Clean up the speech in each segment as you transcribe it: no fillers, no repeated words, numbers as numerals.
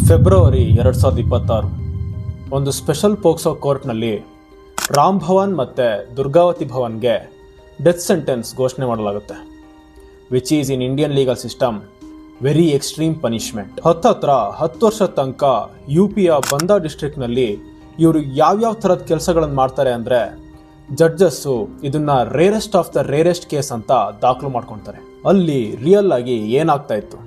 February 2026 ಒಂದು special POCSO ಕೋರ್ಟ್ನಲ್ಲಿ ರಾಮ್ ಭವನ್ ಮತ್ತು ದುರ್ಗಾವತಿ ಭವನ್ಗೆ ಡೆತ್ ಸೆಂಟೆನ್ಸ್ ಘೋಷಣೆ ಮಾಡಲಾಗುತ್ತೆ. Which is in Indian legal system very extreme punishment. ಹತ್ತಿರ 10 ವರ್ಷದ ತನಕ UPಯ ಬಂದಾ ಡಿಸ್ಟ್ರಿಕ್ಟ್ನಲ್ಲಿ ಇವರು ಯಾವ್ಯಾವ ಥರದ ಕೆಲಸಗಳನ್ನು ಮಾಡ್ತಾರೆ ಅಂದರೆ ಜಡ್ಜಸ್ಸು ಇದನ್ನು rarest of the rarest case ಅಂತ ದಾಖಲು ಮಾಡ್ಕೊತಾರೆ. ಅಲ್ಲಿ ರಿಯಲ್ ಆಗಿ ಏನಾಗ್ತಾ ಇತ್ತು,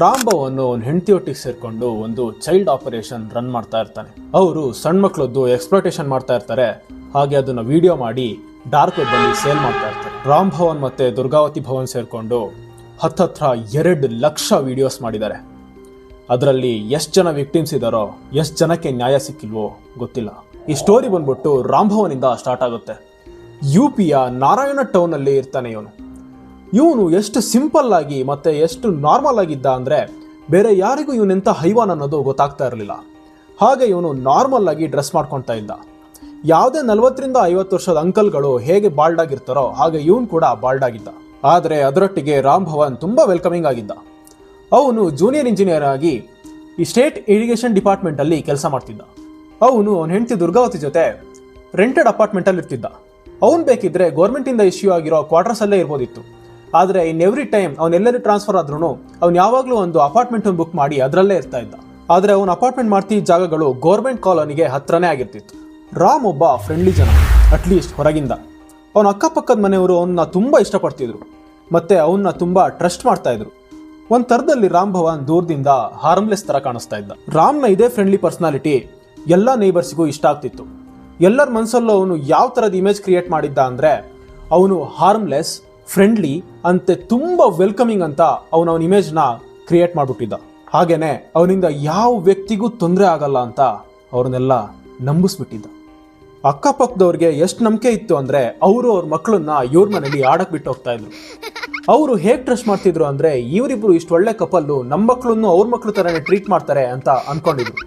ರಾಮ್ ಭವನ್ ಒಂದು ಹೆಂಡತಿಯೊಟ್ಟಿಗೆ ಸೇರಿಕೊಂಡು ಒಂದು ಚೈಲ್ಡ್ ಆಪರೇಷನ್ ರನ್ ಮಾಡ್ತಾ ಇರ್ತಾನೆ. ಅವರು ಸಣ್ಣ ಮಕ್ಕಳದ್ದು ಎಕ್ಸ್ಪ್ಲೋಟೇಷನ್ ಮಾಡ್ತಾ ಇರ್ತಾರೆ, ಹಾಗೆ ಅದನ್ನು ವಿಡಿಯೋ ಮಾಡಿ ಡಾರ್ಕ್ ವೆಬ್ಬಲ್ಲಿ ಸೇಲ್ ಮಾಡ್ತಾ ಇರ್ತಾರೆ. ರಾಮ್ ಭವನ್ ಮತ್ತು ದುರ್ಗಾವತಿ ಭವನ್ ಸೇರಿಕೊಂಡು ಹತ್ರ 2 ಲಕ್ಷ ವಿಡಿಯೋಸ್ ಮಾಡಿದ್ದಾರೆ. ಅದರಲ್ಲಿ ಎಷ್ಟು ಜನ ವಿಕ್ಟಿಮ್ಸ್ ಇದ್ದಾರೋ, ಎಷ್ಟು ಜನಕ್ಕೆ ನ್ಯಾಯ ಸಿಕ್ಕಿಲ್ವೋ ಗೊತ್ತಿಲ್ಲ. ಈ ಸ್ಟೋರಿ ಬಂದ್ಬಿಟ್ಟು ರಾಮ್ ಭವನಿಂದ ಸ್ಟಾರ್ಟ್ ಆಗುತ್ತೆ. UPಯ ನಾರಾಯಣ ಟೌನಲ್ಲಿ ಇರ್ತಾನೆ ಇವನು ಎಷ್ಟು ಸಿಂಪಲ್ ಆಗಿ ಮತ್ತು ಎಷ್ಟು ನಾರ್ಮಲ್ ಆಗಿದ್ದ ಅಂದರೆ ಬೇರೆ ಯಾರಿಗೂ ಇವನೆಂಥ ಹೈವಾನ್ ಅನ್ನೋದು ಗೊತ್ತಾಗ್ತಾ ಇರಲಿಲ್ಲ. ಹಾಗೆ ಇವನು ನಾರ್ಮಲ್ ಆಗಿ ಡ್ರೆಸ್ ಮಾಡ್ಕೊಳ್ತಾ ಇದ್ದ. ಯಾವುದೇ 40 ರಿಂದ 50 ವರ್ಷದ ಅಂಕಲ್ಗಳು ಹೇಗೆ ಬಾಲ್ಡ್ ಆಗಿರ್ತಾರೋ ಹಾಗೆ ಇವನು ಕೂಡ ಬಾಲ್ಡ್ ಆಗಿದ್ದ. ಆದರೆ ಅದರೊಟ್ಟಿಗೆ ರಾಮ್ ಭವನ್ ತುಂಬ ವೆಲ್ಕಮಿಂಗ್ ಆಗಿದ್ದ. ಅವನು ಜೂನಿಯರ್ ಇಂಜಿನಿಯರ್ ಆಗಿ ಈ ಸ್ಟೇಟ್ ಇರಿಗೇಷನ್ ಡಿಪಾರ್ಟ್ಮೆಂಟಲ್ಲಿ ಕೆಲಸ ಮಾಡ್ತಿದ್ದ. ಅವನು ಅವನ ಹೆಂಡತಿ ದುರ್ಗಾವತಿ ಜೊತೆ ರೆಂಟೆಡ್ ಅಪಾರ್ಟ್ಮೆಂಟಲ್ಲಿ ಇರ್ತಿದ್ದ. ಅವನು ಬೇಕಿದ್ರೆ ಗೌರ್ಮೆಂಟಿಂದ ಇಶ್ಯೂ ಆಗಿರೋ ಕ್ವಾರ್ಟರ್ಸಲ್ಲೇ ಇರ್ಬೋದಿತ್ತು. ಆದರೆ ಇನ್ ಎವ್ರಿ ಟೈಮ್ ಅವನೆಲ್ಲರೂ ಟ್ರಾನ್ಸ್ಫರ್ ಆದ್ರೂ ಅವ್ನು ಯಾವಾಗಲೂ ಒಂದು ಅಪಾರ್ಟ್ಮೆಂಟ್ ಬುಕ್ ಮಾಡಿ ಅದರಲ್ಲೇ ಇರ್ತಾ ಇದ್ದ. ಆದರೆ ಅವನ ಅಪಾರ್ಟ್ಮೆಂಟ್ ಮಾಡ್ತಿದ್ದ ಜಾಗಗಳು ಗೌರ್ಮೆಂಟ್ ಕಾಲೋನಿಗೆ ಹತ್ರನೇ ಆಗಿರ್ತಿತ್ತು. ರಾಮ್ ಒಬ್ಬ ಫ್ರೆಂಡ್ಲಿ ಜನ, ಅಟ್ಲೀಸ್ಟ್ ಹೊರಗಿಂದ. ಅವನ ಅಕ್ಕಪಕ್ಕದ ಮನೆಯವರು ಅವನ್ನ ತುಂಬ ಇಷ್ಟಪಡ್ತಿದ್ರು ಮತ್ತು ಅವನ್ನ ತುಂಬ ಟ್ರಸ್ಟ್ ಮಾಡ್ತಾ ಇದ್ರು. ಒಂದು ಥರದಲ್ಲಿ ರಾಮ್ ಭವನ್ ದೂರದಿಂದ ಹಾರ್ಮ್ಲೆಸ್ ಥರ ಕಾಣಿಸ್ತಾ ಇದ್ದ. ರಾಮ್ನ ಇದೇ ಫ್ರೆಂಡ್ಲಿ ಪರ್ಸನಾಲಿಟಿ ಎಲ್ಲ ನೇಬರ್ಸಿಗೂ ಇಷ್ಟ ಆಗ್ತಿತ್ತು. ಎಲ್ಲರ ಮನಸ್ಸಲ್ಲೂ ಅವನು ಯಾವ ಥರದ ಇಮೇಜ್ ಕ್ರಿಯೇಟ್ ಮಾಡಿದ್ದ ಅಂದರೆ ಅವನು ಹಾರ್ಮ್ಲೆಸ್, ಫ್ರೆಂಡ್ಲಿ ಅಂತೆ ತುಂಬ ವೆಲ್ಕಮಿಂಗ್ ಅಂತ ಅವನ ಇಮೇಜ್ನ ಕ್ರಿಯೇಟ್ ಮಾಡಿಬಿಟ್ಟಿದ್ದ. ಹಾಗೇನೆ ಅವನಿಂದ ಯಾವ ವ್ಯಕ್ತಿಗೂ ತೊಂದರೆ ಆಗಲ್ಲ ಅಂತ ಅವ್ರನ್ನೆಲ್ಲ ನಂಬಿಸ್ಬಿಟ್ಟಿದ್ದ. ಅಕ್ಕಪಕ್ಕದವ್ರಿಗೆ ಎಷ್ಟು ನಂಬಿಕೆ ಇತ್ತು ಅಂದರೆ ಅವರು ಅವ್ರ ಮಕ್ಕಳನ್ನ ಇವ್ರ ಮನೇಲಿ ಆಡಕ್ಕೆ ಬಿಟ್ಟು ಹೋಗ್ತಾ ಇದ್ರು. ಅವರು ಹೇಗೆ ಟ್ರಸ್ಟ್ ಮಾಡ್ತಿದ್ರು ಅಂದರೆ ಇವರಿಬ್ರು ಇಷ್ಟು ಒಳ್ಳೆ ಕಪಲ್ಲು ನಮ್ಮ ಮಕ್ಕಳನ್ನು ಅವ್ರ ಮಕ್ಕಳು ಥರನೇ ಟ್ರೀಟ್ ಮಾಡ್ತಾರೆ ಅಂತ ಅಂದ್ಕೊಂಡಿದ್ರು.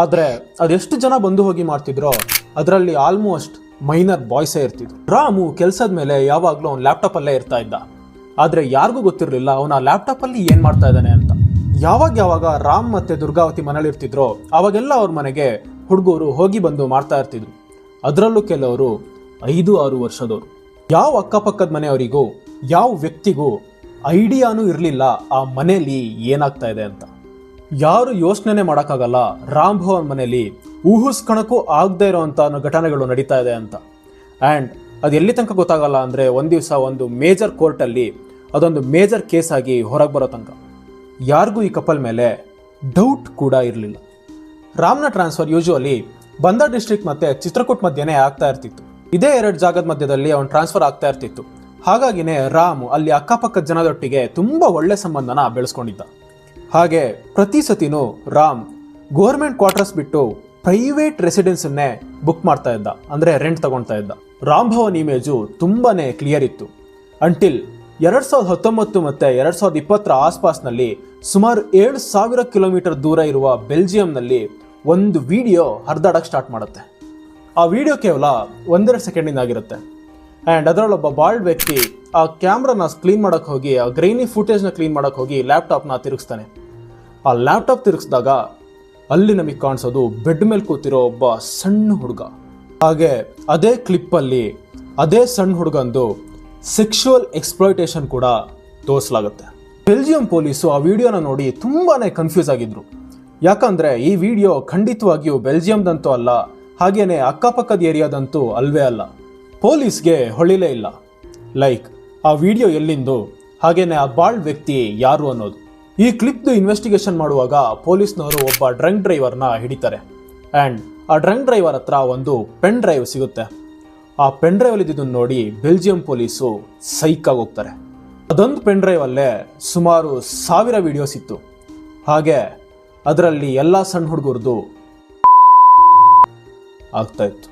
ಆದರೆ ಅದೆಷ್ಟು ಜನ ಬಂದು ಹೋಗಿ ಮಾಡ್ತಿದ್ರೋ ಅದರಲ್ಲಿ ಆಲ್ಮೋಸ್ಟ್ ಮೈನರ್ ಬಾಯ್ಸೇ ಇರ್ತಿದ್ರು. ರಾಮು ಕೆಲಸದ ಮೇಲೆ ಯಾವಾಗಲೂ ಅವ್ನು ಲ್ಯಾಪ್ಟಾಪಲ್ಲೇ ಇರ್ತಾ ಇದ್ದ. ಆದರೆ ಯಾರಿಗೂ ಗೊತ್ತಿರಲಿಲ್ಲ ಅವನ ಲ್ಯಾಪ್ಟಾಪಲ್ಲಿ ಏನು ಮಾಡ್ತಾ ಇದ್ದಾನೆ ಅಂತ. ಯಾವಾಗ ರಾಮ್ ಮತ್ತು ದುರ್ಗಾವತಿ ಮನೇಲಿ ಇರ್ತಿದ್ರೋ ಅವಾಗೆಲ್ಲ ಅವ್ರ ಮನೆಗೆ ಹುಡುಗರು ಹೋಗಿ ಬಂದು ಮಾಡ್ತಾ ಇರ್ತಿದ್ರು. ಅದರಲ್ಲೂ ಕೆಲವರು 5-6 ವರ್ಷದವರು. ಯಾವ ಅಕ್ಕಪಕ್ಕದ ಮನೆಯವರಿಗೂ ಯಾವ ವ್ಯಕ್ತಿಗೂ ಐಡಿಯಾನೂ ಇರಲಿಲ್ಲ ಆ ಮನೆಯಲ್ಲಿ ಏನಾಗ್ತಾ ಇದೆ ಅಂತ. ಯಾರು ಯೋಚನೆ ಮಾಡೋಕ್ಕಾಗಲ್ಲ ರಾಮ್ ಭವನ್ ಮನೇಲಿ ಊಹಿಸ್ಕೊಳಕ್ಕೂ ಆಗದೆ ಇರೋವಂಥ ಘಟನೆಗಳು ನಡೀತಾ ಇದೆ ಅಂತ. ಆ್ಯಂಡ್ ಅದು ಎಲ್ಲಿ ತನಕ ಗೊತ್ತಾಗಲ್ಲ ಅಂದರೆ ಒಂದು ದಿವಸ ಒಂದು ಮೇಜರ್ ಕೋರ್ಟಲ್ಲಿ ಅದೊಂದು ಮೇಜರ್ ಕೇಸ್ ಆಗಿ ಹೊರಗೆ ಬರೋ ತನಕ ಯಾರಿಗೂ ಈ ಕಪಲ್ ಮೇಲೆ ಡೌಟ್ ಕೂಡ ಇರಲಿಲ್ಲ. ರಾಮ್ನ ಟ್ರಾನ್ಸ್ಫರ್ ಯೂಶುವಲಿ ಬಂದಾ ಡಿಸ್ಟ್ರಿಕ್ಟ್ ಮತ್ತು ಚಿತ್ರಕೂಟ್ ಮಧ್ಯೆನೇ ಆಗ್ತಾ ಇರ್ತಿತ್ತು. ಇದೇ 2 ಜಾಗದ ಮಧ್ಯದಲ್ಲಿ ಅವನು ಟ್ರಾನ್ಸ್ಫರ್ ಆಗ್ತಾ ಇರ್ತಿತ್ತು. ಹಾಗಾಗಿನೇ ರಾಮ್ ಅಲ್ಲಿ ಅಕ್ಕಪಕ್ಕದ ಜನದೊಟ್ಟಿಗೆ ತುಂಬ ಒಳ್ಳೆ ಸಂಬಂಧನ ಬೆಳೆಸ್ಕೊಂಡಿದ್ದ. ಹಾಗೆ ಪ್ರತಿ ಸತಿನೂ ರಾಮ್ ಗೋರ್ಮೆಂಟ್ ಕ್ವಾರ್ಟರ್ಸ್ ಬಿಟ್ಟು ಪ್ರೈವೇಟ್ ರೆಸಿಡೆನ್ಸನ್ನೇ ಬುಕ್ ಮಾಡ್ತಾ ಇದ್ದ, ಅಂದರೆ ರೆಂಟ್ ತಗೊಳ್ತಾ ಇದ್ದ. ರಾಮ್ ಭವನ್ ಇಮೇಜು ತುಂಬಾ ಕ್ಲಿಯರ್ ಇತ್ತು ಅಂಟಿಲ್ 2019 ಮತ್ತು 2020 ಆಸ್ಪಾಸ್ನಲ್ಲಿ ಸುಮಾರು 7,000 ಕಿಲೋಮೀಟರ್ ದೂರ ಇರುವ ಬೆಲ್ಜಿಯಂನಲ್ಲಿ ಒಂದು ವಿಡಿಯೋ ಹರಿದಾಡಕ್ಕೆ ಸ್ಟಾರ್ಟ್ ಮಾಡುತ್ತೆ. ಆ ವಿಡಿಯೋ ಕೇವಲ 1-2 ಸೆಕೆಂಡಿಂದ ಆಗಿರುತ್ತೆ. ಆ್ಯಂಡ್ ಅದರಲ್ಲೊಬ್ಬ ಬಾಲ್ಡ್ ವ್ಯಕ್ತಿ ಆ ಕ್ಯಾಮ್ರಾನ ಕ್ಲೀನ್ ಮಾಡೋಕ್ಕೆ ಹೋಗಿ, ಆ ಗ್ರೈನಿ ಫುಟೇಜ್ನ ಕ್ಲೀನ್ ಮಾಡೋಕ್ಕೆ ಹೋಗಿ ಲ್ಯಾಪ್ಟಾಪ್ನ ತಿರುಗಿಸ್ತಾನೆ. ಆ ಲ್ಯಾಪ್ಟಾಪ್ ತಿರುಗಿಸಿದಾಗ ಅಲ್ಲಿ ನಮಗೆ ಕಾಣಿಸೋದು ಬೆಡ್ ಮೇಲೆ ಕೂತಿರೋ ಒಬ್ಬ ಸಣ್ಣ ಹುಡುಗ. ಹಾಗೆ ಅದೇ ಕ್ಲಿಪ್ಪಲ್ಲಿ ಅದೇ ಸಣ್ಣ ಹುಡುಗಂದು ಸೆಕ್ಷುವಲ್ ಎಕ್ಸ್ಪ್ಲಾಯ್ಟೇಷನ್ ಕೂಡ ತೋರಿಸಲಾಗುತ್ತೆ. ಬೆಲ್ಜಿಯಂ ಪೊಲೀಸು ಆ ವಿಡಿಯೋನ ನೋಡಿ ತುಂಬಾ ಕನ್ಫ್ಯೂಸ್ ಆಗಿದ್ರು. ಯಾಕಂದರೆ ಈ ವಿಡಿಯೋ ಖಂಡಿತವಾಗಿಯೂ ಬೆಲ್ಜಿಯಂದಂತೂ ಅಲ್ಲ, ಹಾಗೇನೆ ಅಕ್ಕಪಕ್ಕದ ಏರಿಯಾದಂತೂ ಅಲ್ವೇ ಅಲ್ಲ. ಪೊಲೀಸ್ಗೆ ಹೊಳಿಲೇ ಇಲ್ಲ ಲೈಕ್ ಆ ವಿಡಿಯೋ ಎಲ್ಲಿಂದು, ಹಾಗೇನೆ ಆ ಬಾಲ್ಡ್ ವ್ಯಕ್ತಿ ಯಾರು ಅನ್ನೋದು. ಈ ಕ್ಲಿಪ್ದು ಇನ್ವೆಸ್ಟಿಗೇಷನ್ ಮಾಡುವಾಗ ಪೊಲೀಸ್ನವರು ಒಬ್ಬ ಡ್ರಂಕ್ ಡ್ರೈವರ್ನ ಹಿಡಿತಾರೆ. ಆ್ಯಂಡ್ ಆ ಡ್ರಂಕ್ ಡ್ರೈವರ್ ಹತ್ರ ಒಂದು ಪೆನ್ ಡ್ರೈವ್ ಸಿಗುತ್ತೆ. ಆ ಪೆನ್ ಡ್ರೈವಲ್ಲಿ ಇದನ್ನು ನೋಡಿ ಬೆಲ್ಜಿಯಂ ಪೊಲೀಸು ಸೈಕಾಗಿ ಹೋಗ್ತಾರೆ. ಅದೊಂದು ಪೆನ್ ಡ್ರೈವಲ್ಲೇ ಸುಮಾರು 1000 ವಿಡಿಯೋಸ್ ಇತ್ತು. ಹಾಗೆ ಅದರಲ್ಲಿ ಎಲ್ಲ ಸಣ್ಣ ಹುಡುಗರದು ಆಗ್ತಾ ಇತ್ತು.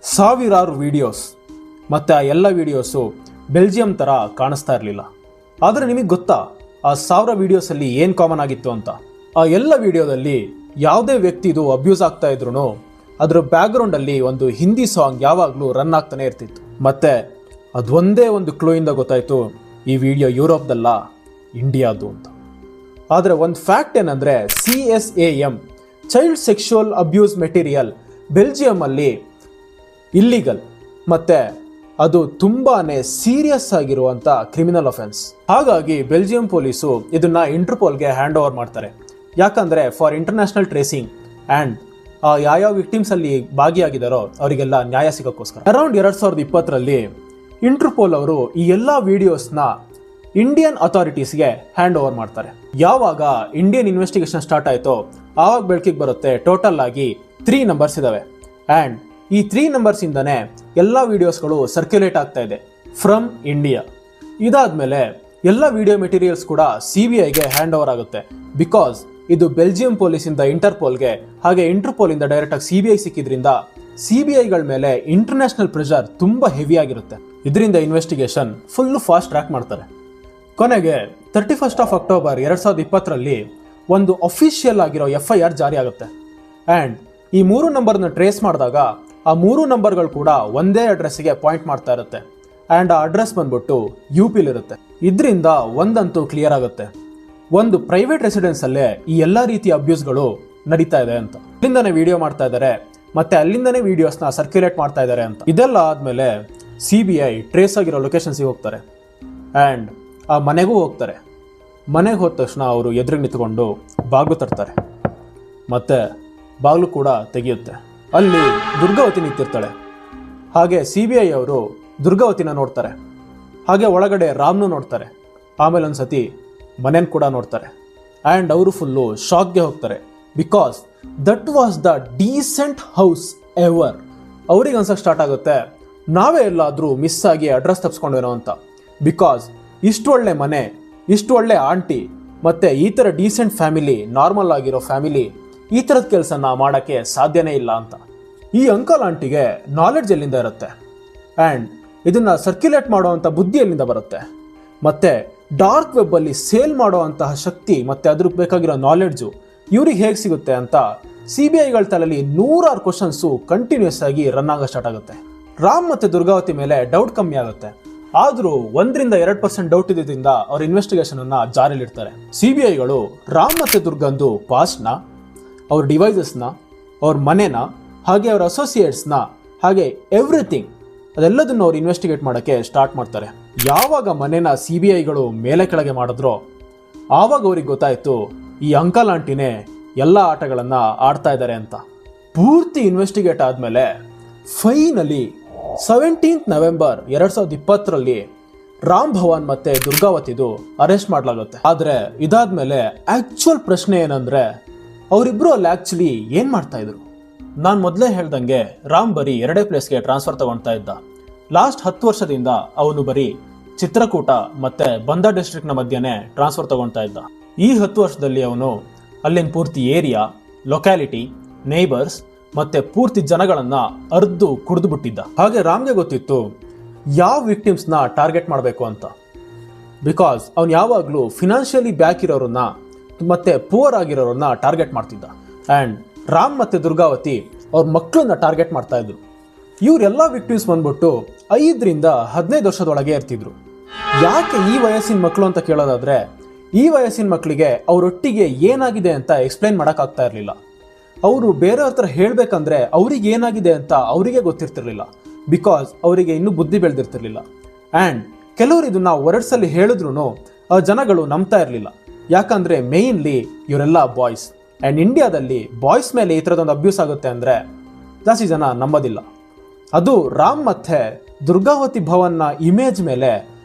1000 ವಿಡಿಯೋಸ್ ಮತ್ತು ಆ ಎಲ್ಲ ವಿಡಿಯೋಸು ಬೆಲ್ಜಿಯಂ ಥರ ಕಾಣಿಸ್ತಾ ಇರಲಿಲ್ಲ. ಆದರೆ ನಿಮಗೆ ಗೊತ್ತಾ ಆ 1000 ವಿಡಿಯೋಸಲ್ಲಿ ಏನು ಕಾಮನ್ ಆಗಿತ್ತು ಅಂತ? ಆ ಎಲ್ಲ ವಿಡಿಯೋದಲ್ಲಿ ಯಾವುದೇ ವ್ಯಕ್ತಿದು ಅಬ್ಯೂಸ್ ಆಗ್ತಾ ಇದ್ರು ಅದರ ಬ್ಯಾಕ್ಗ್ರೌಂಡಲ್ಲಿ ಒಂದು ಹಿಂದಿ ಸಾಂಗ್ ಯಾವಾಗಲೂ ರನ್ ಆಗ್ತಾನೆ ಇರ್ತಿತ್ತು. ಮತ್ತು ಅದೊಂದೇ ಒಂದು ಕ್ಲೂ ಇಂದ ಗೊತ್ತಾಯಿತು ಈ ವಿಡಿಯೋ ಯುರೋಪ್ದಲ್ಲ, ಇಂಡಿಯಾದು ಅಂತ. ಆದರೆ ಒಂದು ಫ್ಯಾಕ್ಟ್ ಏನಂದರೆ CSAM child sexual abuse material ಬೆಲ್ಜಿಯಮಲ್ಲಿ ಇಲ್ಲಿಗಲ್ ಮತ್ತು ಅದು ತುಂಬಾ ಸೀರಿಯಸ್ ಆಗಿರುವಂಥ ಕ್ರಿಮಿನಲ್ ಅಫೆನ್ಸ್. ಹಾಗಾಗಿ ಬೆಲ್ಜಿಯಂ ಪೊಲೀಸು ಇದನ್ನು ಇಂಟರ್ಪೋಲ್ಗೆ ಹ್ಯಾಂಡ್ ಓವರ್ ಮಾಡ್ತಾರೆ. ಯಾಕಂದರೆ ಫಾರ್ ಇಂಟರ್ನ್ಯಾಷನಲ್ ಟ್ರೇಸಿಂಗ್ ಆ್ಯಂಡ್ ಯಾವ್ಯಾವ ವಿಕ್ಟಿಮ್ಸ್ ಅಲ್ಲಿ ಭಾಗಿಯಾಗಿದ್ದಾರೋ ಅವರಿಗೆಲ್ಲ ನ್ಯಾಯ ಸಿಗೋಕ್ಕೋಸ್ಕರ ಅರೌಂಡ್ 2020ರಲ್ಲಿ ಇಂಟರ್ಪೋಲ್ ಅವರು ಈ ಎಲ್ಲ ವಿಡಿಯೋಸ್ನ ಇಂಡಿಯನ್ ಅಥಾರಿಟೀಸ್ಗೆ ಹ್ಯಾಂಡ್ ಓವರ್ ಮಾಡ್ತಾರೆ. ಯಾವಾಗ ಇಂಡಿಯನ್ ಇನ್ವೆಸ್ಟಿಗೇಷನ್ ಸ್ಟಾರ್ಟ್ ಆಯಿತೋ ಆವಾಗ ಬೆಳಕಿಗೆ ಬರುತ್ತೆ ಟೋಟಲ್ ಆಗಿ 3 ನಂಬರ್ಸ್ ಇದಾವೆ. ಆ್ಯಂಡ್ ಈ 3 ನಂಬರ್ಸಿಂದನೇ ಎಲ್ಲ ವಿಡಿಯೋಸ್ಗಳು ಸರ್ಕ್ಯುಲೇಟ್ ಆಗ್ತಾ ಇದೆ ಫ್ರಮ್ ಇಂಡಿಯಾ. ಇದಾದ್ಮೇಲೆ ಎಲ್ಲ ವಿಡಿಯೋ ಮೆಟೀರಿಯಲ್ಸ್ ಕೂಡ CBIಗೆ ಹ್ಯಾಂಡ್ ಓವರ್ ಆಗುತ್ತೆ. ಬಿಕಾಸ್ ಇದು ಬೆಲ್ಜಿಯಂ ಪೊಲೀಸಿಂದ ಇಂಟರ್ಪೋಲ್ಗೆ ಹಾಗೆ ಇಂಟರ್ಪೋಲಿಂದ ಡೈರೆಕ್ಟಾಗಿ CBI ಸಿಕ್ಕಿದ್ರಿಂದ CBIಗಳ ಮೇಲೆ ಇಂಟರ್ನ್ಯಾಷನಲ್ ಪ್ರೆಷರ್ ತುಂಬ ಹೆವಿ ಆಗಿರುತ್ತೆ. ಇದರಿಂದ ಇನ್ವೆಸ್ಟಿಗೇಷನ್ ಫುಲ್ಲು ಫಾಸ್ಟ್ ಟ್ರ್ಯಾಕ್ ಮಾಡ್ತಾರೆ. ಕೊನೆಗೆ 31st of October 2020ರಲ್ಲಿ ಒಂದು ಅಫಿಷಿಯಲ್ ಆಗಿರೋ FIR ಜಾರಿ ಆಗುತ್ತೆ. ಆ್ಯಂಡ್ ಈ 3 ನಂಬರ್ನ ಟ್ರೇಸ್ ಮಾಡಿದಾಗ ಆ 3 ನಂಬರ್ಗಳು ಕೂಡ ಒಂದೇ ಅಡ್ರೆಸ್ಸಿಗೆ ಪಾಯಿಂಟ್ ಮಾಡ್ತಾ ಇರುತ್ತೆ. ಆ್ಯಂಡ್ ಆ ಅಡ್ರೆಸ್ ಬಂದ್ಬಿಟ್ಟು UPಲಿರುತ್ತೆ. ಇದರಿಂದ ಒಂದಂತೂ ಕ್ಲಿಯರ್ ಆಗುತ್ತೆ, ಒಂದು ಪ್ರೈವೇಟ್ ರೆಸಿಡೆನ್ಸಲ್ಲೇ ಈ ಎಲ್ಲ ರೀತಿಯ ಅಬ್ಯೂಸ್ಗಳು ನಡೀತಾ ಇದೆ ಅಂತ. ಅಲ್ಲಿಂದನೇ ವಿಡಿಯೋ ಮಾಡ್ತಾ ಇದ್ದಾರೆ ಮತ್ತೆ ಅಲ್ಲಿಂದನೇ ವಿಡಿಯೋಸ್ನ ಸರ್ಕ್ಯುಲೇಟ್ ಮಾಡ್ತಾ ಇದ್ದಾರೆ ಅಂತ. ಇದೆಲ್ಲ ಆದಮೇಲೆ CBI ಟ್ರೇಸ್ ಆಗಿರೋ ಲೊಕೇಶನ್ಸಿಗೆ ಹೋಗ್ತಾರೆ ಆ್ಯಂಡ್ ಆ ಮನೆಗೂ ಹೋಗ್ತಾರೆ. ಮನೆಗೆ ಹೋದ ತಕ್ಷಣ ಅವರು ಎದುರಿಗೆ ನಿಂತ್ಕೊಂಡು ಬಾಗಿಲು ತರ್ತಾರೆ ಮತ್ತೆ ಬಾಗಿಲು ಕೂಡ ತೆಗೆಯುತ್ತೆ. ಅಲ್ಲಿ ದುರ್ಗಾವತಿ ನಿಂತಿರ್ತಾಳೆ. ಹಾಗೆ CBI ಅವರು ದುರ್ಗಾವತಿನ ನೋಡ್ತಾರೆ. ಹಾಗೆ ಒಳಗಡೆ ರಾಮ್ನು ನೋಡ್ತಾರೆ. ಆಮೇಲೆ ಒಂದು ಸತಿ ಮನೇನ ಕೂಡ ನೋಡ್ತಾರೆ. ಆ್ಯಂಡ್ ಅವರು ಫುಲ್ಲು ಶಾಕ್ಗೆ ಹೋಗ್ತಾರೆ. Because that was the decent house ever. ಅವ್ರಿಗೆ ಅನ್ಸಕ್ಕೆ ಸ್ಟಾರ್ಟ್ ಆಗುತ್ತೆ ನಾವೇ ಎಲ್ಲಾದರೂ ಮಿಸ್ ಆಗಿ ಅಡ್ರೆಸ್ ತಪ್ಪಿಸ್ಕೊಂಡೇನೋ ಅಂತ. ಬಿಕಾಸ್ ಇಷ್ಟು ಒಳ್ಳೆ ಮನೆ, ಇಷ್ಟು ಒಳ್ಳೆ ಆಂಟಿ ಮತ್ತು ಈ ಥರ ಡೀಸೆಂಟ್ ಫ್ಯಾಮಿಲಿ, ನಾರ್ಮಲ್ ಆಗಿರೋ ಫ್ಯಾಮಿಲಿ ಈ ಥರದ ಕೆಲಸನ ಮಾಡೋಕ್ಕೆ ಸಾಧ್ಯನೇ ಇಲ್ಲ ಅಂತ. ಈ ಅಂಕಲ್ ಆಂಟಿಗೆ ನಾಲೆಡ್ಜ್ ಎಲ್ಲಿಂದ ಇರುತ್ತೆ ಆ್ಯಂಡ್ ಇದನ್ನು ಸರ್ಕ್ಯುಲೇಟ್ ಮಾಡುವಂಥ ಬುದ್ಧಿ ಎಲ್ಲಿಂದ ಬರುತ್ತೆ ಮತ್ತು ಡಾರ್ಕ್ ವೆಬ್ಬಲ್ಲಿ ಸೇಲ್ ಮಾಡುವಂತಹ ಶಕ್ತಿ ಮತ್ತು ಅದ್ರಿಗೆ ಬೇಕಾಗಿರೋ ನಾಲೆಡ್ಜು ಇವ್ರಿಗೆ ಹೇಗೆ ಸಿಗುತ್ತೆ ಅಂತ CBIಗಳ ತಲೆಯಲ್ಲಿ 100 ಕ್ವಶನ್ಸು ಕಂಟಿನ್ಯೂಸ್ ಆಗಿ ರನ್ ಆಗೋ ಸ್ಟಾರ್ಟ್ ಆಗುತ್ತೆ. ರಾಮ್ ಮತ್ತು ದುರ್ಗಾವತಿ ಮೇಲೆ ಡೌಟ್ ಕಮ್ಮಿ ಆಗುತ್ತೆ. ಆದರೂ 1-2% ಡೌಟ್ ಇದ್ದಿದ್ದರಿಂದ ಅವ್ರ ಇನ್ವೆಸ್ಟಿಗೇಷನನ್ನು ಜಾರಿಲಿಡ್ತಾರೆ. CBIಗಳು ರಾಮ್ ಮತ್ತು ದುರ್ಗಂದು ಪಾಸ್ಟ್ನ, ಅವ್ರ ಡಿವೈಸಸ್ನ, ಅವ್ರ ಮನೆನ, ಹಾಗೆ ಅವ್ರ ಅಸೋಸಿಯೇಟ್ಸ್ನ, ಹಾಗೆ ಎವ್ರಿಥಿಂಗ್ ಅದೆಲ್ಲದನ್ನು ಅವ್ರು ಇನ್ವೆಸ್ಟಿಗೇಟ್ ಮಾಡೋಕ್ಕೆ ಸ್ಟಾರ್ಟ್ ಮಾಡ್ತಾರೆ. ಯಾವಾಗ ಮನೆನ CBIಗಳು ಮೇಲೆ ಕೆಳಗೆ ಮಾಡಿದ್ರೋ ಆವಾಗ ಅವ್ರಿಗೆ ಗೊತ್ತಾಯಿತು ಈ ಅಂಕಲ್ ಆಂಟಿನೇ ಎಲ್ಲ ಆಟಗಳನ್ನು ಆಡ್ತಾ ಇದ್ದಾರೆ ಅಂತ. ಪೂರ್ತಿ ಇನ್ವೆಸ್ಟಿಗೇಟ್ ಆದಮೇಲೆ ಫೈನಲಿ 17th November 2020ರಲ್ಲಿ ರಾಮ್ ಭವಾನ್ ಮತ್ತು ದುರ್ಗಾವತಿದು ಅರೆಸ್ಟ್ ಮಾಡಲಾಗುತ್ತೆ. ಆದರೆ ಇದಾದ್ಮೇಲೆ ಆ್ಯಕ್ಚುಯಲ್ ಪ್ರಶ್ನೆ ಏನಂದರೆ ಅವರಿಬ್ಬರು ಅಲ್ಲಿ ಆ್ಯಕ್ಚುಲಿ ಏನು ಮಾಡ್ತಾ ಇದ್ರು? ನಾನು ಮೊದಲೇ ಹೇಳ್ದಂಗೆ ರಾಮ್ ಬರೀ 2 ಪ್ಲೇಸ್ಗೆ ಟ್ರಾನ್ಸ್ಫರ್ ತಗೊಳ್ತಾ ಇದ್ದ. ಲಾಸ್ಟ್ 10 ವರ್ಷದಿಂದ ಅವನು ಬರೀ ಚಿತ್ರಕೂಟ ಮತ್ತು ಬಂದಾ ಡಿಸ್ಟ್ರಿಕ್ಟ್ನ ಮಧ್ಯೆ ಟ್ರಾನ್ಸ್ಫರ್ ತಗೊಳ್ತಾ ಇದ್ದ. ಈ 10 ವರ್ಷದಲ್ಲಿ ಅವನು ಅಲ್ಲಿನ ಪೂರ್ತಿ ಏರಿಯಾ, ಲೊಕ್ಯಾಲಿಟಿ, ನೇಬರ್ಸ್ ಮತ್ತು ಪೂರ್ತಿ ಜನಗಳನ್ನು ಅರ್ದು ಕುಡಿದು ಬಿಟ್ಟಿದ್ದ. ಹಾಗೆ ರಾಮ್ಗೆ ಗೊತ್ತಿತ್ತು ಯಾವ ವಿಕ್ಟಿಮ್ಸ್ನ ಟಾರ್ಗೆಟ್ ಮಾಡಬೇಕು ಅಂತ. ಬಿಕಾಸ್ ಅವನು ಯಾವಾಗಲೂ ಫಿನಾನ್ಷಿಯಲಿ ಬ್ಯಾಕ್ ಇರೋರನ್ನ ಮತ್ತು ಪೂವರ್ ಆಗಿರೋರನ್ನ ಟಾರ್ಗೆಟ್ ಮಾಡ್ತಿದ್ದ. ಆ್ಯಂಡ್ ರಾಮ್ ಮತ್ತು ದುರ್ಗಾವತಿ ಅವ್ರ ಮಕ್ಕಳನ್ನ ಟಾರ್ಗೆಟ್ ಮಾಡ್ತಾ ಇದ್ರು. ಇವರೆಲ್ಲ ವಿಕ್ಟಿಮ್ಸ್ ಬಂದ್ಬಿಟ್ಟು 5-15 ವರ್ಷದೊಳಗೆ ಇರ್ತಿದ್ರು. ಯಾಕೆ ಈ ವಯಸ್ಸಿನ ಮಕ್ಕಳು ಅಂತ ಕೇಳೋದಾದರೆ ಈ ವಯಸ್ಸಿನ ಮಕ್ಕಳಿಗೆ ಅವರೊಟ್ಟಿಗೆ ಏನಾಗಿದೆ ಅಂತ ಎಕ್ಸ್ಪ್ಲೈನ್ ಮಾಡೋಕ್ಕಾಗ್ತಾ ಇರಲಿಲ್ಲ. ಅವರು ಬೇರೆಯವ್ರ ಹತ್ರ ಹೇಳಬೇಕಂದ್ರೆ ಅವ್ರಿಗೆ ಏನಾಗಿದೆ ಅಂತ ಅವರಿಗೆ ಗೊತ್ತಿರ್ತಿರ್ಲಿಲ್ಲ. ಬಿಕಾಸ್ ಅವರಿಗೆ ಇನ್ನೂ ಬುದ್ಧಿ ಬೆಳೆದಿರ್ತಿರ್ಲಿಲ್ಲ. ಆ್ಯಂಡ್ ಕೆಲವರು ಇದನ್ನು ವರ್ಡ್ಸಲ್ಲಿ ಹೇಳಿದ್ರು ಆ ಜನಗಳು ನಂಬ್ತಾ ಇರಲಿಲ್ಲ. ಯಾಕಂದರೆ ಮೇಯ್ನ್ಲಿ ಇವರೆಲ್ಲ ಬಾಯ್ಸ್. ಆ್ಯಂಡ್ ಇಂಡಿಯಾದಲ್ಲಿ ಬಾಯ್ಸ್ ಮೇಲೆ ಈ ಥರದೊಂದು ಅಬ್ಯೂಸ್ ಆಗುತ್ತೆ ಅಂದರೆ ಜಾಸ್ತಿ ಜನ ನಂಬೋದಿಲ್ಲ. ಅದು ರಾಮ್ ಮತ್ತು ದುರ್ಗಾವತಿ ಭವನ್ನ ಇಮೇಜ್ ಮೇಲೆ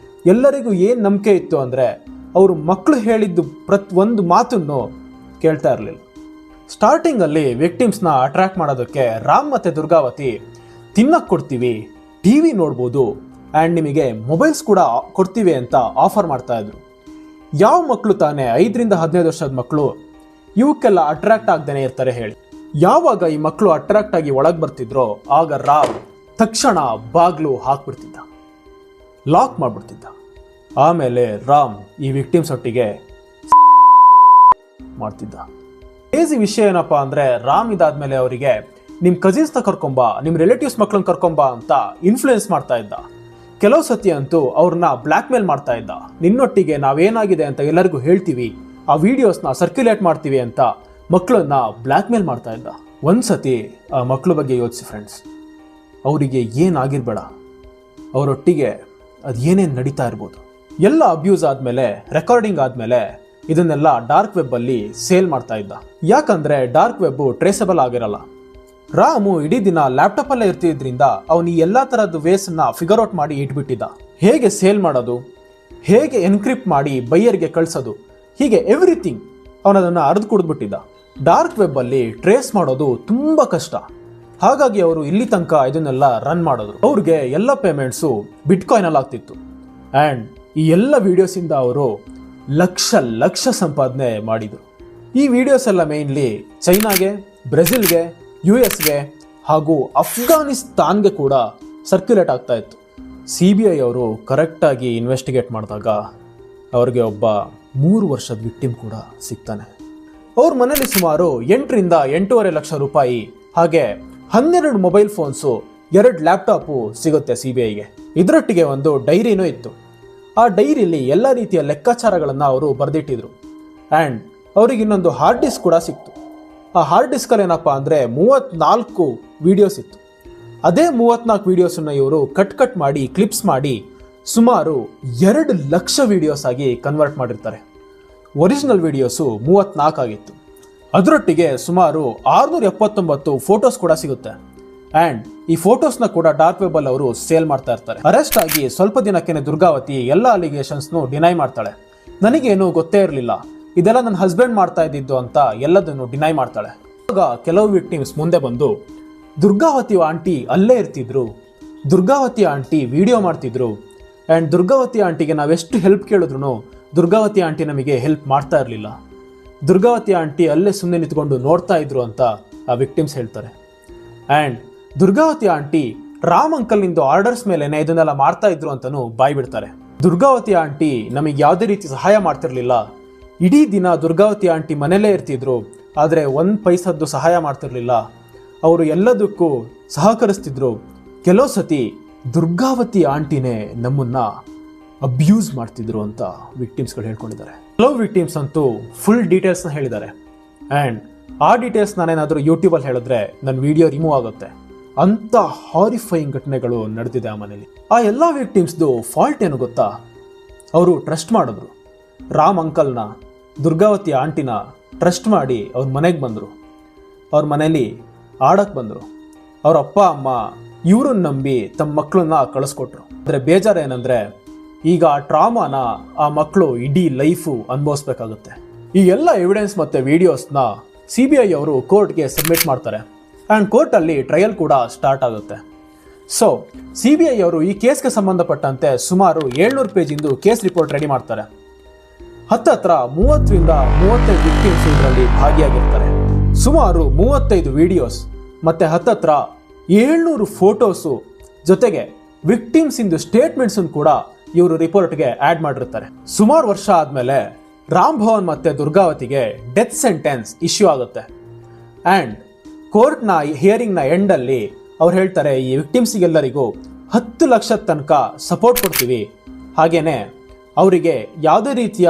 ಎಲ್ಲರಿಗೂ ಏನು ನಂಬಿಕೆ ಇತ್ತು ಅಂದರೆ ಅವರು ಮಕ್ಕಳು ಹೇಳಿದ್ದು ಒಂದು ಮಾತನ್ನು ಕೇಳ್ತಾ ಇರಲಿಲ್ಲ. ಸ್ಟಾರ್ಟಿಂಗಲ್ಲಿ ವಿಕ್ಟಿಮ್ಸ್ನ ಅಟ್ರಾಕ್ಟ್ ಮಾಡೋದಕ್ಕೆ ರಾಮ್ ಮತ್ತು ದುರ್ಗಾವತಿ ತಿನ್ನಕ್ಕೆ ಕೊಡ್ತೀವಿ, TV ನೋಡ್ಬೋದು ಆ್ಯಂಡ್ ನಿಮಗೆ ಮೊಬೈಲ್ಸ್ ಕೂಡ ಕೊಡ್ತೀವಿ ಅಂತ ಆಫರ್ ಮಾಡ್ತಾಯಿದ್ರು. ಯಾವ ಮಕ್ಕಳು ತಾನೇ 5-15 ವರ್ಷದ ಮಕ್ಕಳು ಇವಕ್ಕೆಲ್ಲ ಅಟ್ರಾಕ್ಟ್ ಆಗ್ದೇನೆ ಇರ್ತಾರೆ ಹೇಳಿ? ಯಾವಾಗ ಈ ಮಕ್ಕಳು ಅಟ್ರಾಕ್ಟ್ ಆಗಿ ಒಳಗೆ ಬರ್ತಿದ್ರೋ ಆಗ ರಾಮ್ ತಕ್ಷಣ ಬಾಗಿಲು ಹಾಕ್ಬಿಡ್ತಿದ್ದ, ಲಾಕ್ ಮಾಡಿಬಿಡ್ತಿದ್ದ. ಆಮೇಲೆ ರಾಮ್ ಈ ವಿಕ್ಟಿಮ್ಸ್ ಒಟ್ಟಿಗೆ ಮಾಡ್ತಿದ್ದ. ಕ್ರೇಜಿ ವಿಷಯ ಏನಪ್ಪ ಅಂದರೆ ರಾಮ್ ಇದಾದ್ಮೇಲೆ ಅವರಿಗೆ ನಿಮ್ಮ ಕಸಿನ್ಸ್ನ ಕರ್ಕೊಂಬಾ, ನಿಮ್ಮ ರಿಲೇಟಿವ್ಸ್ ಮಕ್ಕಳನ್ನ ಕರ್ಕೊಂಬಾ ಅಂತ ಇನ್ಫ್ಲೂಯೆನ್ಸ್ ಮಾಡ್ತಾ ಇದ್ದ. ಕೆಲವು ಸತಿ ಅಂತೂ ಅವ್ರನ್ನ ಬ್ಲ್ಯಾಕ್ ಮೇಲ್ ಮಾಡ್ತಾ ಇದ್ದ. ನಿನ್ನೊಟ್ಟಿಗೆ ನಾವೇನಾಗಿದೆ ಅಂತ ಎಲ್ಲರಿಗೂ ಹೇಳ್ತೀವಿ, ಆ ವಿಡಿಯೋಸ್ನ ಸರ್ಕ್ಯುಲೇಟ್ ಮಾಡ್ತೀವಿ ಅಂತ ಮಕ್ಕಳನ್ನ ಬ್ಲ್ಯಾಕ್ ಮೇಲ್ ಮಾಡ್ತಾ ಇದ್ದ. ಒಂದ್ಸತಿ ಆ ಮಕ್ಕಳ ಬಗ್ಗೆ ಯೋಚಿಸಿ ಫ್ರೆಂಡ್ಸ್, ಅವರಿಗೆ ಏನಾಗಿರ್ಬೇಡ, ಅವರೊಟ್ಟಿಗೆ ಅದು ಏನೇನು ನಡೀತಾ ಇರ್ಬೋದು. ಎಲ್ಲ ಅಬ್ಯೂಸ್ ಆದಮೇಲೆ, ರೆಕಾರ್ಡಿಂಗ್ ಆದಮೇಲೆ ಇದನ್ನೆಲ್ಲ ಡಾರ್ಕ್ ವೆಬ್ಬಲ್ಲಿ ಸೇಲ್ ಮಾಡ್ತಾ ಇದ್ದ. ಯಾಕಂದರೆ ಡಾರ್ಕ್ ವೆಬ್ಬು ಟ್ರೇಸಬಲ್ ಆಗಿರಲ್ಲ. ರಾಮು ಇಡೀ ದಿನ ಲ್ಯಾಪ್ಟಾಪಲ್ಲೇ ಇರ್ತಿದ್ರಿಂದ ಅವನು ಈ ಎಲ್ಲ ಥರದ್ದು ವೇಸನ್ನ ಫಿಗರ್ ಔಟ್ ಮಾಡಿ ಇಟ್ಬಿಟ್ಟಿದ್ದ. ಹೇಗೆ ಸೇಲ್ ಮಾಡೋದು, ಹೇಗೆ ಎನ್ಕ್ರಿಪ್ಟ್ ಮಾಡಿ ಬೈಯರ್ಗೆ ಕಳಿಸೋದು, ಹೀಗೆ ಎವ್ರಿಥಿಂಗ್ ಅವನದನ್ನು ಅರ್ದು ಕುಡಿದ್ಬಿಟ್ಟಿದ್ದ. ಡಾರ್ಕ್ ವೆಬ್ಬಲ್ಲಿ ಟ್ರೇಸ್ ಮಾಡೋದು ತುಂಬ ಕಷ್ಟ. ಹಾಗಾಗಿ ಅವರು ಇಲ್ಲಿ ತನಕ ಇದನ್ನೆಲ್ಲ ರನ್ ಮಾಡೋದು. ಅವ್ರಿಗೆ ಎಲ್ಲ ಪೇಮೆಂಟ್ಸು ಬಿಟ್ಕಾಯಿನಲ್ಲಿ ಆಗ್ತಿತ್ತು. ಆ್ಯಂಡ್ ಈ ಎಲ್ಲ ವೀಡಿಯೋಸಿಂದ ಅವರು ಲಕ್ಷ ಸಂಪಾದನೆ ಮಾಡಿದರು. ಈ ವಿಡಿಯೋಸ್ ಎಲ್ಲ ಮೇನ್ಲಿ ಚೈನಾಗೆ, ಬ್ರೆಜಿಲ್ಗೆ, US ಗೆ ಹಾಗೂ ಅಫ್ಘಾನಿಸ್ತಾನ್ಗೆ ಕೂಡ ಸರ್ಕ್ಯುಲೇಟ್ ಆಗ್ತಾ ಇತ್ತು. CBI ಅವರು ಕರೆಕ್ಟಾಗಿ ಇನ್ವೆಸ್ಟಿಗೇಟ್ ಮಾಡಿದಾಗ ಅವ್ರಿಗೆ ಒಬ್ಬ 3 ವರ್ಷದ ವಿಕ್ಟಿಮ್ ಕೂಡ ಸಿಗ್ತಾನೆ. ಅವ್ರ ಮನೇಲಿ ಸುಮಾರು 8 ರಿಂದ 8.5 ಲಕ್ಷ ರೂಪಾಯಿ ಹಾಗೆ 12 ಮೊಬೈಲ್ ಫೋನ್ಸು, 2 ಲ್ಯಾಪ್ಟಾಪು ಸಿಗುತ್ತೆ CBIಗೆ. ಇದರೊಟ್ಟಿಗೆ ಒಂದು ಡೈರಿನೂ ಇತ್ತು. ಆ ಡೈರಿಲಿ ಎಲ್ಲ ರೀತಿಯ ಲೆಕ್ಕಾಚಾರಗಳನ್ನು ಅವರು ಬರೆದಿಟ್ಟಿದ್ರು. ಆ್ಯಂಡ್ ಅವ್ರಿಗೆ ಇನ್ನೊಂದು ಹಾರ್ಡ್ ಡಿಸ್ಕ್ ಕೂಡ ಸಿಕ್ತು. ಆ ಹಾರ್ಡ್ ಡಿಸ್ಕಲ್ಲಿ ಏನಪ್ಪ ಅಂದರೆ 34 ವೀಡಿಯೋಸ್ ಇತ್ತು. ಅದೇ 34 ವೀಡಿಯೋಸನ್ನು ಇವರು ಕಟ್ ಮಾಡಿ ಕ್ಲಿಪ್ಸ್ ಮಾಡಿ ಸುಮಾರು 2 ಲಕ್ಷ ವೀಡಿಯೋಸ್ ಆಗಿ ಕನ್ವರ್ಟ್ ಮಾಡಿರ್ತಾರೆ. ಒರಿಜಿನಲ್ ವೀಡಿಯೋಸು 34 ಆಗಿತ್ತು. ಅದರೊಟ್ಟಿಗೆ ಸುಮಾರು 679 ಫೋಟೋಸ್ ಕೂಡ ಸಿಗುತ್ತೆ. ಆ್ಯಂಡ್ ಈ ಫೋಟೋಸ್ನ ಕೂಡ ಡಾರ್ಕ್ ವೆಬ್ಬಲ್ಲಿ ಅವರು ಸೇಲ್ ಮಾಡ್ತಾ ಇರ್ತಾರೆ. ಅರೆಸ್ಟ್ ಆಗಿ ಸ್ವಲ್ಪ ದಿನಕ್ಕೇನೆ ದುರ್ಗಾವತಿ ಎಲ್ಲ ಅಲಿಗೇಷನ್ಸ್ನು ಡಿನೈ ಮಾಡ್ತಾಳೆ. ನನಗೇನು ಗೊತ್ತೇ ಇರಲಿಲ್ಲ, ಇದೆಲ್ಲ ನನ್ನ ಹಸ್ಬೆಂಡ್ ಮಾಡ್ತಾ ಇದ್ದಿದ್ದು ಅಂತ ಎಲ್ಲದನ್ನು ಡಿನೈ ಮಾಡ್ತಾಳೆ. ಆಗ ಕೆಲವು ವಿಕ್ಟಿಮ್ಸ್ ಮುಂದೆ ಬಂದು ದುರ್ಗಾವತಿ ಆಂಟಿ ಅಲ್ಲೇ ಇರ್ತಿದ್ರು, ದುರ್ಗಾವತಿ ಆಂಟಿ ವಿಡಿಯೋ ಮಾಡ್ತಿದ್ರು, ಆ್ಯಂಡ್ ದುರ್ಗಾವತಿ ಆಂಟಿಗೆ ನಾವೆಷ್ಟು ಹೆಲ್ಪ್ ಕೇಳಿದ್ರು ದುರ್ಗಾವತಿ ಆಂಟಿ ನಮಗೆ ಹೆಲ್ಪ್ ಮಾಡ್ತಾ ಇರಲಿಲ್ಲ, ದುರ್ಗಾವತಿ ಆಂಟಿ ಅಲ್ಲೇ ಸುಮ್ಮನೆ ನಿಂತ್ಕೊಂಡು ನೋಡ್ತಾ ಇದ್ರು ಅಂತ ಆ ವಿಕ್ಟಿಮ್ಸ್ ಹೇಳ್ತಾರೆ. ಆ್ಯಂಡ್ ದುರ್ಗಾವತಿ ಆಂಟಿ ರಾಮ್ ಅಂಕಲ್ನಿಂದ ಆರ್ಡರ್ಸ್ ಮೇಲೆನೆ ಇದನ್ನೆಲ್ಲ ಮಾಡ್ತಾ ಇದ್ರು ಅಂತಲೂ ಬಾಯ್ ಬಿಡ್ತಾರೆ. ದುರ್ಗಾವತಿ ಆಂಟಿ ನಮಗೆ ಯಾವುದೇ ರೀತಿ ಸಹಾಯ ಮಾಡ್ತಿರ್ಲಿಲ್ಲ, ಇಡೀ ದಿನ ದುರ್ಗಾವತಿ ಆಂಟಿ ಮನೆಯಲ್ಲೇ ಇರ್ತಿದ್ರು, ಆದರೆ 1 ಪೈಸದ್ದು ಸಹಾಯ ಮಾಡ್ತಿರ್ಲಿಲ್ಲ, ಅವರು ಎಲ್ಲದಕ್ಕೂ ಸಹಕರಿಸ್ತಿದ್ರು. ಕೆಲವು ಸತಿ ದುರ್ಗಾವತಿ ಆಂಟಿನೇ ನಮ್ಮನ್ನ ಅಬ್ಯೂಸ್ ಮಾಡ್ತಿದ್ರು ಅಂತ ವಿಕ್ಟಿಮ್ಸ್ಗಳು ಹೇಳ್ಕೊಂಡಿದ್ದಾರೆ. ಕೆಲವು ವಿಕ್ಟಿಮ್ಸ್ ಅಂತೂ ಫುಲ್ ಡೀಟೇಲ್ಸ್ನ ಹೇಳಿದ್ದಾರೆ. ಆ್ಯಂಡ್ ಆ ಡೀಟೇಲ್ಸ್ ನಾನೇನಾದರೂ ಯೂಟ್ಯೂಬಲ್ಲಿ ಹೇಳಿದ್ರೆ ನನ್ನ ವಿಡಿಯೋ ರಿಮೂವ್ ಆಗುತ್ತೆ. ಅಂಥ ಹಾರಿಫೈಯಿಂಗ್ ಘಟನೆಗಳು ನಡೆದಿದೆ ಆ ಮನೇಲಿ. ಆ ಎಲ್ಲ ವಿಕ್ಟಿಮ್ಸ್ದು ಫಾಲ್ಟ್ ಏನು ಗೊತ್ತಾ? ಅವರು ಟ್ರಸ್ಟ್ ಮಾಡಿದ್ರು. ರಾಮ್ ಅಂಕಲ್ನ, ದುರ್ಗಾವತಿ ಆಂಟಿನ ಟ್ರಸ್ಟ್ ಮಾಡಿ ಅವ್ರ ಮನೆಗೆ ಬಂದರು. ಅವ್ರ ಮನೇಲಿ ಆಡಕ್ಕೆ ಬಂದರು. ಅವ್ರ ಅಪ್ಪ ಅಮ್ಮ ಇವ್ರನ್ನ ನಂಬಿ ತಮ್ಮ ಮಕ್ಕಳನ್ನ ಕಳಿಸ್ಕೊಟ್ರು. ಆದರೆ ಬೇಜಾರೇನೆಂದರೆ ಈಗ ಆ ಟ್ರಾಮಾನ ಆ ಮಕ್ಕಳು ಇಡೀ ಲೈಫು ಅನುಭವಿಸ್ಬೇಕಾಗುತ್ತೆ. ಈ ಎಲ್ಲ ಎವಿಡೆನ್ಸ್ ಮತ್ತು ವೀಡಿಯೋಸ್ನ CBI ಅವರು ಕೋರ್ಟ್ಗೆ ಸಬ್ಮಿಟ್ ಮಾಡ್ತಾರೆ. ಆ್ಯಂಡ್ ಕೋರ್ಟಲ್ಲಿ ಟ್ರಯಲ್ ಕೂಡ ಸ್ಟಾರ್ಟ್ ಆಗುತ್ತೆ. ಸೊ CBI ಅವರು ಈ ಕೇಸ್ಗೆ ಸಂಬಂಧಪಟ್ಟಂತೆ ಸುಮಾರು 700 ಪೇಜಿಂದು ಕೇಸ್ ರಿಪೋರ್ಟ್ ರೆಡಿ ಮಾಡ್ತಾರೆ. ಹತ್ತತ್ರ 30 ರಿಂದ 35 ವಿಕ್ಟಿಮ್ಸ್ ಇದರಲ್ಲಿ ಭಾಗಿಯಾಗಿರ್ತಾರೆ. ಸುಮಾರು 35 ವಿಡಿಯೋಸ್ ಮತ್ತು ಹತ್ತತ್ರ 700 ಫೋಟೋಸು ಜೊತೆಗೆ ವಿಕ್ಟಿಮ್ಸ್ ಇಂದು ಸ್ಟೇಟ್ಮೆಂಟ್ಸನ್ನು ಕೂಡ ಇವರು ರಿಪೋರ್ಟ್ಗೆ ಆ್ಯಡ್ ಮಾಡಿರ್ತಾರೆ. ಸುಮಾರು ವರ್ಷ ಆದಮೇಲೆ ರಾಮ್ ಭವನ್ ಮತ್ತು ದುರ್ಗಾವತಿಗೆ ಡೆತ್ ಸೆಂಟೆನ್ಸ್ ಇಶ್ಯೂ ಆಗುತ್ತೆ. ಆ್ಯಂಡ್ ಕೋರ್ಟ್ನ ಹಿಯರಿಂಗ್ನ ಎಂಡಲ್ಲಿ ಅವ್ರು ಹೇಳ್ತಾರೆ, ಈ ವಿಕ್ಟಿಮ್ಸಿಗೆಲ್ಲರಿಗೂ 10 ಲಕ್ಷದ ತನಕ ಸಪೋರ್ಟ್ ಕೊಡ್ತೀವಿ, ಹಾಗೇನೆ ಅವರಿಗೆ ಯಾವುದೇ ರೀತಿಯ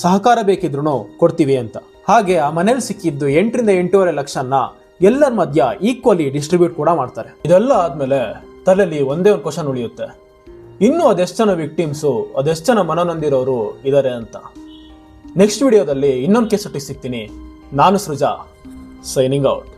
ಸಹಕಾರ ಬೇಕಿದ್ರೂ ಕೊಡ್ತೀವಿ ಅಂತ. ಹಾಗೆ ಆ ಮನೇಲಿ ಸಿಕ್ಕಿದ್ದು 8 ರಿಂದ 8.5 ಲಕ್ಷನ ಎಲ್ಲರ ಮಧ್ಯ ಈಕ್ವಲಿ ಡಿಸ್ಟ್ರಿಬ್ಯೂಟ್ ಕೂಡ ಮಾಡ್ತಾರೆ. ಇದೆಲ್ಲ ಆದಮೇಲೆ ತಲೆಯಲ್ಲಿ ಒಂದೇ ಒಂದು ಕ್ವಶನ್ ಉಳಿಯುತ್ತೆ, ಇನ್ನೂ ಅದೆಷ್ಟು ಜನ ವಿಕ್ಟಿಮ್ಸು, ಅದೆಷ್ಟು ಜನ ಮನನೊಂದಿರೋರು ಇದ್ದಾರೆ ಅಂತ. ನೆಕ್ಸ್ಟ್ ವಿಡಿಯೋದಲ್ಲಿ ಇನ್ನೊಂದು ಕೇಸ್ ಒಟ್ಟಿಗೆ ಸಿಗ್ತೀನಿ. ನಾನು ಸೃಜಾ, ಸೈನಿಂಗ್ ಔಟ್.